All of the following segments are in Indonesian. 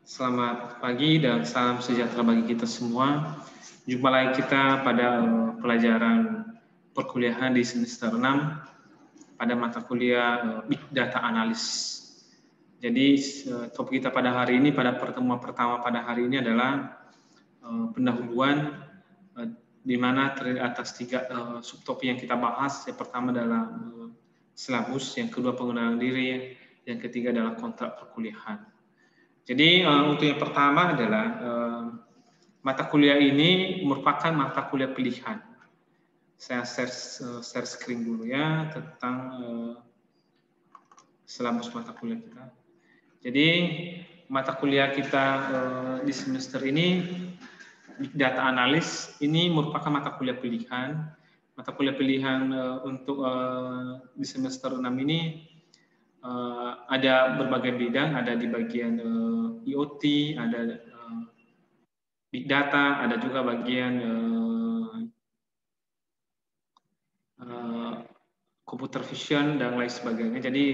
Selamat pagi dan salam sejahtera bagi kita semua. Jumpa lagi kita pada pelajaran perkuliahan di semester 6 pada mata kuliah Big Data Analysis. Jadi topik kita pada hari ini, pada pertemuan pertama pada hari ini adalah pendahuluan di mana terdiri atas tiga subtopik yang kita bahas. Yang pertama adalah silabus, yang kedua pengenalan diri, yang ketiga adalah kontrak perkuliahan. Jadi untuk yang pertama adalah mata kuliah ini merupakan mata kuliah pilihan. Saya share screen dulu ya tentang silabus mata kuliah kita. Jadi mata kuliah kita di semester ini Big Data Analysis ini merupakan mata kuliah pilihan. Mata kuliah pilihan untuk di semester 6 ini ada berbagai bidang, ada di bagian IoT, ada Big Data, ada juga bagian computer vision dan lain sebagainya. Jadi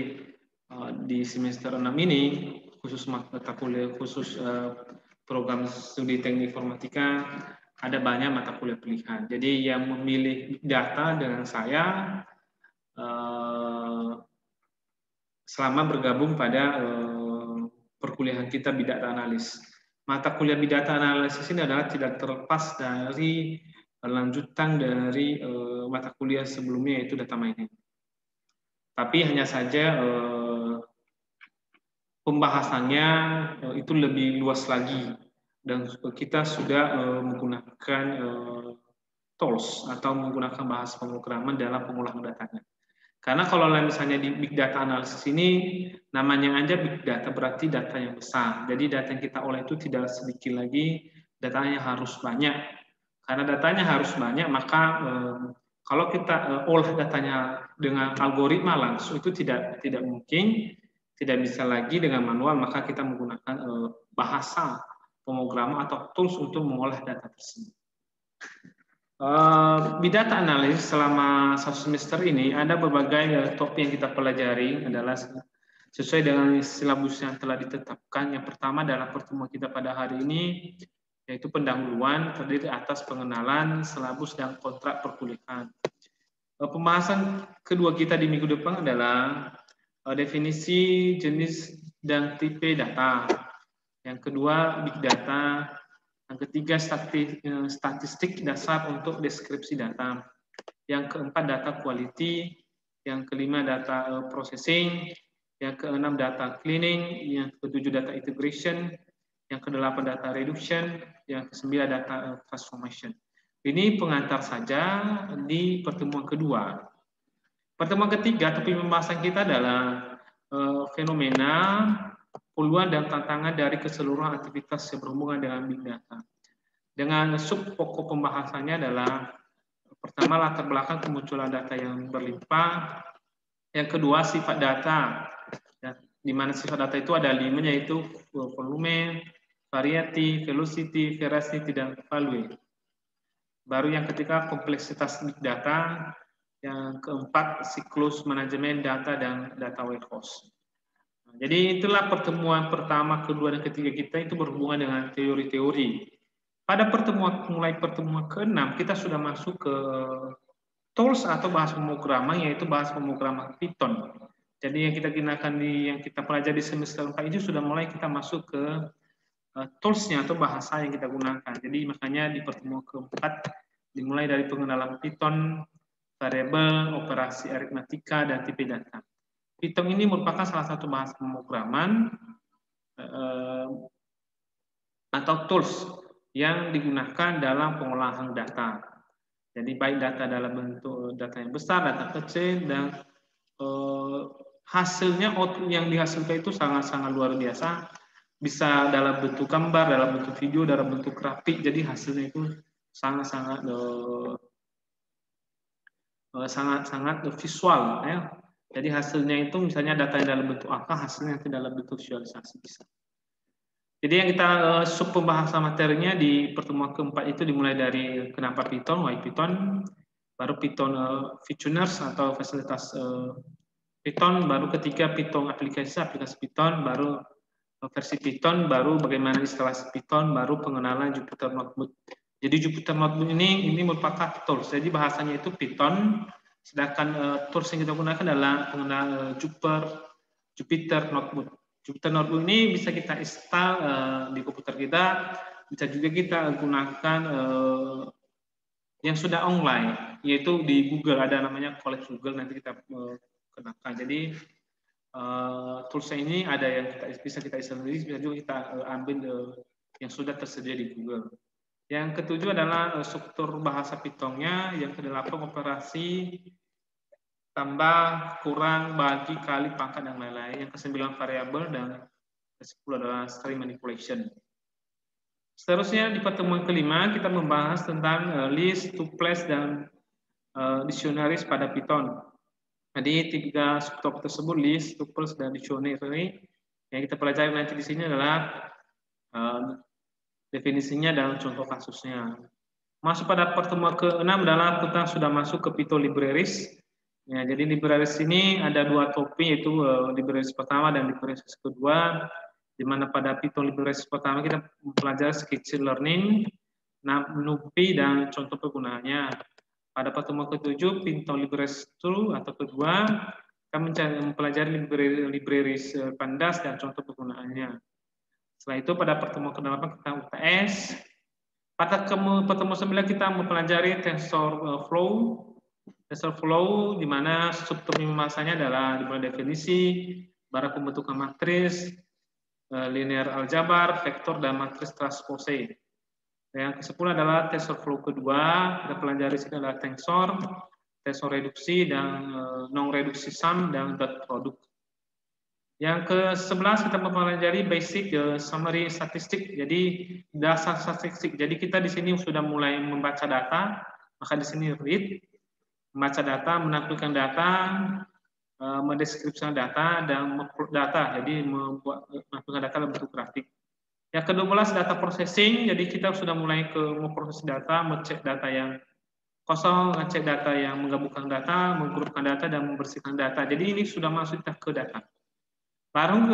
di semester 6 ini khusus mata kuliah khusus program studi teknik informatika ada banyak mata kuliah pilihan. Jadi yang memilih Big Data dengan saya selama bergabung pada perkuliahan kita Big Data Analysis. Mata kuliah Big Data Analysis ini adalah tidak terlepas dari lanjutan dari mata kuliah sebelumnya yaitu data mining. Tapi hanya saja pembahasannya itu lebih luas lagi dan kita sudah menggunakan tools atau menggunakan bahasa pemrograman dalam pengolahan datanya. Karena kalau misalnya di Big Data Analysis ini, namanya aja Big Data berarti data yang besar. Jadi data yang kita olah itu tidak sedikit lagi, datanya harus banyak. Karena datanya harus banyak, maka kalau kita olah datanya dengan algoritma langsung, itu tidak mungkin, tidak bisa lagi dengan manual, maka kita menggunakan bahasa pemrograman atau tools untuk mengolah data tersebut. Big Data Analysis selama satu semester ini ada berbagai topik yang kita pelajari adalah sesuai dengan silabus yang telah ditetapkan. Yang pertama adalah pertemuan kita pada hari ini yaitu pendahuluan terdiri atas pengenalan, silabus dan kontrak perkuliahan. Pembahasan kedua kita di minggu depan adalah definisi jenis dan tipe data. Yang kedua Big Data. Yang ketiga, statistik dasar untuk deskripsi data. Yang keempat, data quality. Yang kelima, data processing. Yang keenam, data cleaning. Yang ketujuh, data integration. Yang kedelapan, data reduction. Yang kesembilan, data transformation. Ini pengantar saja di pertemuan kedua. Pertemuan ketiga, topik pembahasan kita adalah fenomena, peluang dan tantangan dari keseluruhan aktivitas yang berhubungan dengan Big Data. Dengan sub pokok pembahasannya adalah pertama latar belakang kemunculan data yang berlimpah, yang kedua sifat data, di mana sifat data itu ada 5 yaitu volume, variety, velocity, veracity, dan value. Baru yang ketiga kompleksitas Big Data, yang keempat siklus manajemen data dan data warehouse. Jadi itulah pertemuan pertama, kedua, dan ketiga kita itu berhubungan dengan teori-teori. Pada mulai pertemuan ke-6 kita sudah masuk ke tools atau bahasa pemrograman yaitu bahasa pemrograman Python. Jadi yang kita gunakan yang kita pelajari di semester 4 itu sudah mulai kita masuk ke toolsnya atau bahasa yang kita gunakan. Jadi makanya di pertemuan ke-4 dimulai dari pengenalan Python, variabel, operasi aritmatika, dan tipe data. Python ini merupakan salah satu bahasa pemrograman atau tools yang digunakan dalam pengolahan data. Jadi baik data dalam bentuk data yang besar, data kecil, dan hasilnya output yang dihasilkan itu sangat-sangat luar biasa. Bisa dalam bentuk gambar, dalam bentuk video, dalam bentuk grafik. Jadi hasilnya itu sangat-sangat visual ya. Jadi hasilnya itu misalnya data yang dalam bentuk angka, hasilnya itu dalam bentuk visualisasi bisa. Jadi yang kita sub pembahasan materinya di pertemuan keempat itu dimulai dari kenapa Python, why Python, baru Python features atau fasilitas Python, baru ketiga Python aplikasi Python, baru versi Python, baru bagaimana instalasi Python, baru pengenalan Jupyter Notebook. Jadi Jupyter Notebook ini merupakan tools. Jadi bahasanya itu Python, sedangkan tools yang kita gunakan adalah pengenalan Jupyter Notebook. Jupyter Notebook ini bisa kita install di komputer kita, bisa juga kita gunakan yang sudah online, yaitu di Google ada namanya College Google, nanti kita kenakan. Jadi tools ini ada yang bisa kita install sendiri, bisa juga kita ambil yang sudah tersedia di Google. Yang ketujuh adalah struktur bahasa Python-nya, yang kedelapan operasi tambah, kurang, bagi, kali, pangkat, dan lain-lain. Yang kesembilan variabel, dan ke-10 adalah string manipulation. Seterusnya di pertemuan kelima kita membahas tentang list, tuples, dan dictionaries pada Python. Jadi tiga subtopik tersebut, list, tuples, dan dictionary, yang kita pelajari nanti di sini adalah definisinya dan contoh kasusnya. Masuk pada pertemuan ke-6 adalah kita sudah masuk ke Python libraries. Ya, jadi libraries ini ada dua topik, yaitu libraries pertama dan libraries kedua, di mana pada Python libraries pertama kita mempelajari sketchy learning, NumPy, dan contoh penggunaannya. Pada pertemuan ke-7, Python libraries 2 atau kedua, kita mempelajari libraries pandas dan contoh penggunaannya. Setelah itu pada pertemuan ke-8 kita UTS. Pada pertemuan 9 kita mempelajari TensorFlow. TensorFlow di mana struktur pembahasannya adalah dimulai definisi, barang pembentukan matris, linear aljabar, vektor, dan matris transpose. Yang ke-10 adalah TensorFlow kedua, kita pelajari sini adalah tensor reduksi, dan non-reduksi sum, dan dot product. Yang ke-11 kita mempelajari basic summary statistik, jadi dasar statistik. Jadi kita di sini sudah mulai membaca data, maka di sini read, membaca data, menampilkan data, mendeskripsikan data, dan mengupload data, jadi menampilkan data dalam bentuk grafik. Yang ke-12 data processing, jadi kita sudah mulai memproses data, mengecek data yang kosong, ngecek data yang menggabungkan data, menggrupkan data, dan membersihkan data. Jadi ini sudah masuk ke data. Baru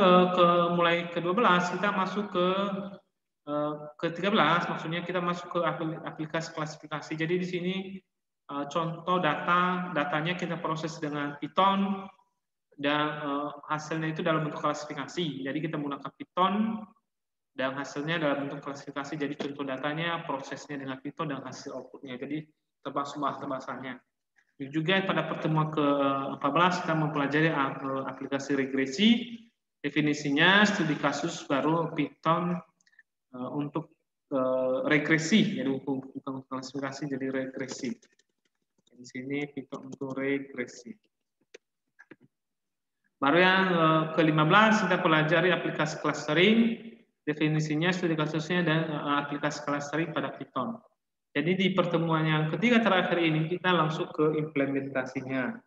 mulai ke-12 kita masuk ke-13, maksudnya kita masuk ke aplikasi klasifikasi. Jadi di sini contoh datanya kita proses dengan Python, dan hasilnya itu dalam bentuk klasifikasi. Jadi kita menggunakan Python, dan hasilnya dalam bentuk klasifikasi. Jadi contoh datanya, prosesnya dengan Python, dan hasil outputnya. Jadi termasuk bahasa-bahasanya. Juga pada pertemuan ke-14 kita mempelajari aplikasi regresi. Definisinya studi kasus baru Python untuk regresi, jadi bukan klasifikasi, jadi regresi. Di sini Python untuk regresi. Baru yang ke-15 kita pelajari aplikasi clustering. Definisinya, studi kasusnya, dan aplikasi clustering pada Python. Jadi di pertemuan yang ketiga terakhir ini kita langsung ke implementasinya.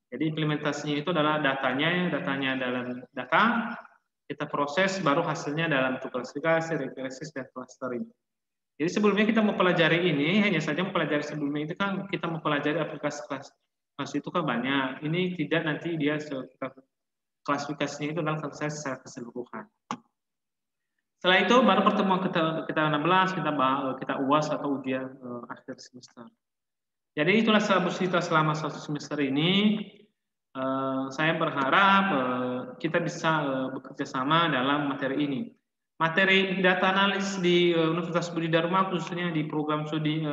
Jadi implementasinya itu adalah datanya dalam data, kita proses, baru hasilnya dalam bentuk klasifikasi, regresi, dan clustering. Jadi sebelumnya kita mempelajari ini, hanya saja mempelajari sebelumnya itu kan kita mempelajari aplikasi klasifikasi itu kan banyak. Ini tidak, nanti dia klasifikasinya itu dalam secara keseluruhan. Setelah itu baru pertemuan kita 16 kita UAS atau ujian akhir semester. Jadi itulah silabus kita selama 1 semester ini. Saya berharap kita bisa bekerja sama dalam materi ini. Materi data analis di Universitas Budi Dharma, khususnya di program studi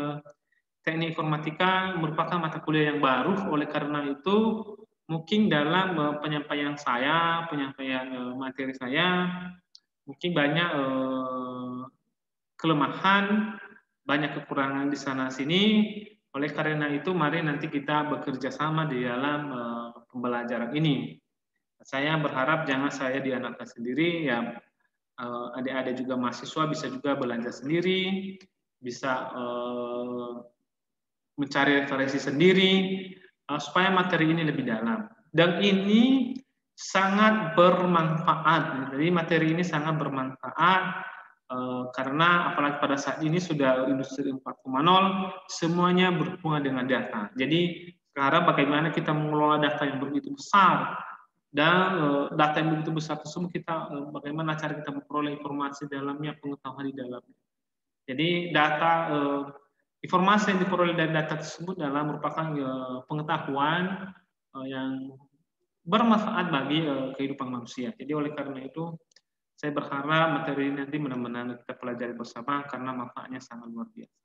teknik informatika, merupakan mata kuliah yang baru. Oleh karena itu, mungkin dalam penyampaian materi saya, mungkin banyak kelemahan, banyak kekurangan di sana-sini. Oleh karena itu, mari nanti kita bekerja sama di dalam pembelajaran ini. Saya berharap jangan saya diandalkan sendiri, ya adik-adik juga mahasiswa bisa juga belanja sendiri, bisa mencari referensi sendiri, supaya materi ini lebih dalam. Dan ini sangat bermanfaat. Jadi materi ini sangat bermanfaat karena apalagi pada saat ini sudah industri 4.0, semuanya berhubungan dengan data. Jadi sekarang bagaimana kita mengelola data yang begitu besar Dan data yang begitu besar tersebut kita bagaimana cara kita memperoleh informasi dalamnya, pengetahuan di dalamnya. Jadi data informasi yang diperoleh dari data tersebut adalah merupakan pengetahuan yang bermanfaat bagi kehidupan manusia. Jadi oleh karena itu saya berharap materi ini nanti benar-benar kita pelajari bersama karena manfaatnya sangat luar biasa.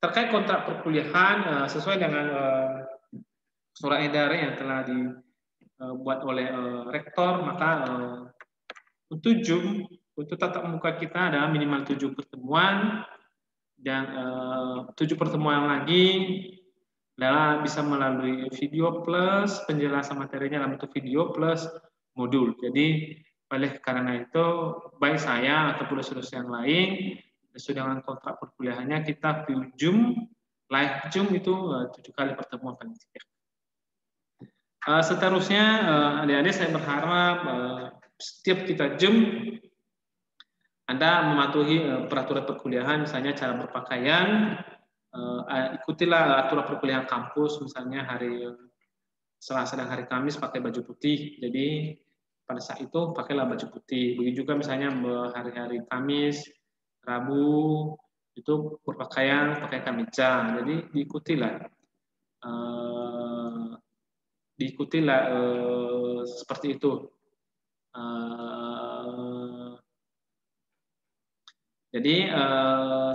Terkait kontrak perkuliahan sesuai dengan surat edaran yang telah dibuat oleh rektor, maka untuk Zoom, untuk tatap muka kita adalah minimal 7 pertemuan, dan 7 pertemuan lagi adalah bisa melalui video plus penjelasan materinya dalam bentuk video plus modul. Jadi oleh karena itu baik saya ataupun saudara yang lain sesuai dengan kontrak perkuliahannya kita view Zoom, live Zoom itu 7 kali pertemuan paling tidak. Seterusnya adik-adik saya berharap setiap kita Zoom Anda mematuhi peraturan perkuliahan, misalnya cara berpakaian, ikutilah aturan perkuliahan kampus, misalnya hari Selasa dan hari Kamis pakai baju putih, jadi pada saat itu pakailah baju putih. Begitu juga misalnya hari-hari Kamis, Rabu itu berpakaian pakai kemeja, jadi diikutilah seperti itu. Jadi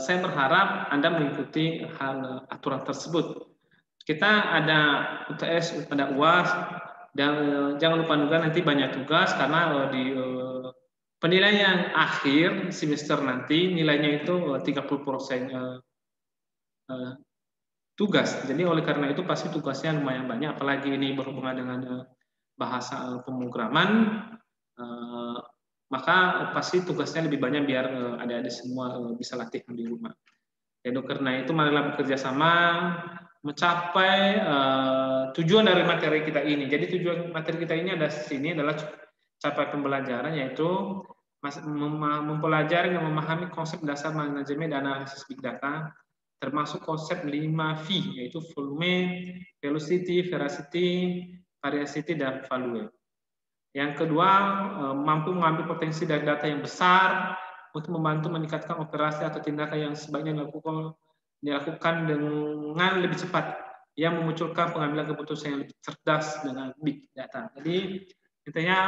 saya berharap Anda mengikuti hal aturan tersebut. Kita ada UTS, ada UAS, dan jangan lupa juga nanti banyak tugas karena di penilaian akhir semester nanti nilainya itu 30% tugas. Jadi oleh karena itu pasti tugasnya lumayan banyak, apalagi ini berhubungan dengan bahasa pemrograman, maka pasti tugasnya lebih banyak biar adik-adik semua bisa latihan di rumah. Dan karena itu marilah bekerja sama mencapai tujuan dari materi kita ini. Jadi tujuan materi kita ini adalah capai pembelajaran, yaitu mempelajari dan memahami konsep dasar manajemen dan analisis big data, termasuk konsep 5V, yaitu volume, velocity, veracity, variacity, dan value. Yang kedua, mampu mengambil potensi dari data yang besar untuk membantu meningkatkan operasi atau tindakan yang sebaiknya dilakukan dengan lebih cepat, yang memunculkan pengambilan keputusan yang lebih cerdas dengan big data. Jadi intinya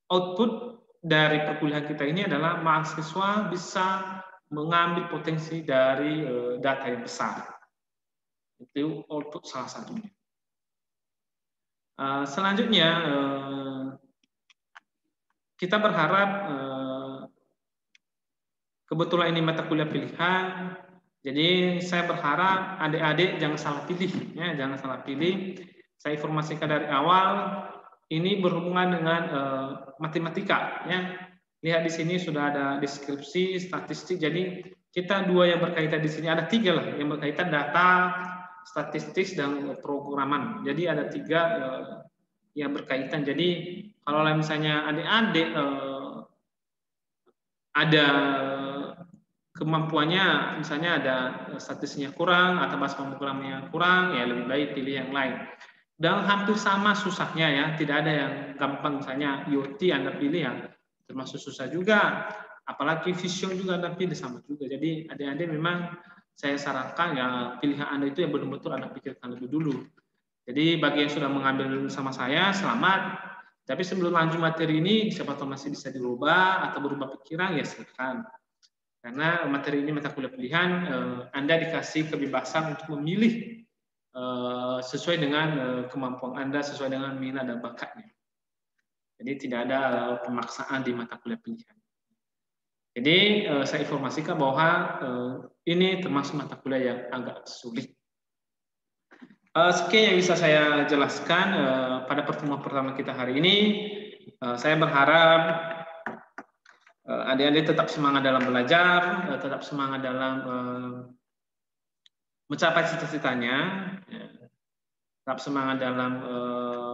output dari perkuliahan kita ini adalah mahasiswa bisa mengambil potensi dari data yang besar. Itu output salah satunya. Selanjutnya kita berharap kebetulan ini mata kuliah pilihan, jadi saya berharap adik-adik jangan salah pilih, ya, jangan salah pilih. Saya informasikan dari awal, ini berhubungan dengan matematika, ya. Lihat di sini sudah ada deskripsi, statistik. Jadi kita dua yang berkaitan di sini, ada 3 lah yang berkaitan data, statistik, dan programan. Jadi ada 3 yang berkaitan. Jadi kalau misalnya adik-adik ada kemampuannya, misalnya ada statistiknya kurang atau bahasa pemrogramannya kurang, ya lebih baik pilih yang lain. Dan hampir sama susahnya, ya, tidak ada yang gampang. Misalnya IoT Anda pilih yang termasuk susah juga, apalagi Vision juga Anda pilih sama juga. Jadi adik-adik memang saya sarankan ya pilihan Anda itu yang benar-benar Anda pikirkan lebih dulu. Jadi bagi yang sudah mengambil sama saya, selamat. Tapi sebelum lanjut materi ini, siapa tahu masih bisa dirubah atau berubah pikiran, ya silakan. Karena materi ini mata kuliah pilihan, Anda dikasih kebebasan untuk memilih sesuai dengan kemampuan Anda, sesuai dengan minat dan bakatnya. Jadi tidak ada pemaksaan di mata kuliah pilihan. Jadi saya informasikan bahwa ini termasuk mata kuliah yang agak sulit. Sekian yang bisa saya jelaskan pada pertemuan pertama kita hari ini. Saya berharap adik-adik tetap semangat dalam belajar, tetap semangat dalam mencapai cita-citanya, tetap semangat dalam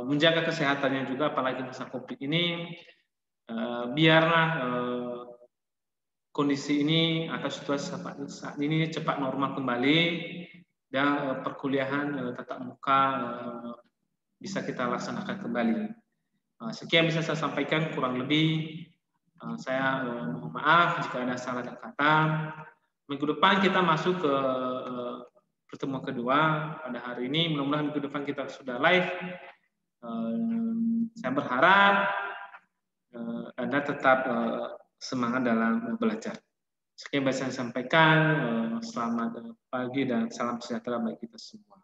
menjaga kesehatannya juga, apalagi masa COVID ini. Biarlah kondisi ini atau situasi saat ini cepat normal kembali, dan perkuliahan tatap muka bisa kita laksanakan kembali. Sekian bisa saya sampaikan, kurang lebih saya mohon maaf jika ada salah dan kata. Minggu depan kita masuk ke pertemuan kedua pada hari ini. Mudah-mudahan minggu depan kita sudah live. Saya berharap Anda tetap semangat dalam belajar. Sekian bisa saya sampaikan. Selamat pagi dan salam sejahtera bagi kita semua.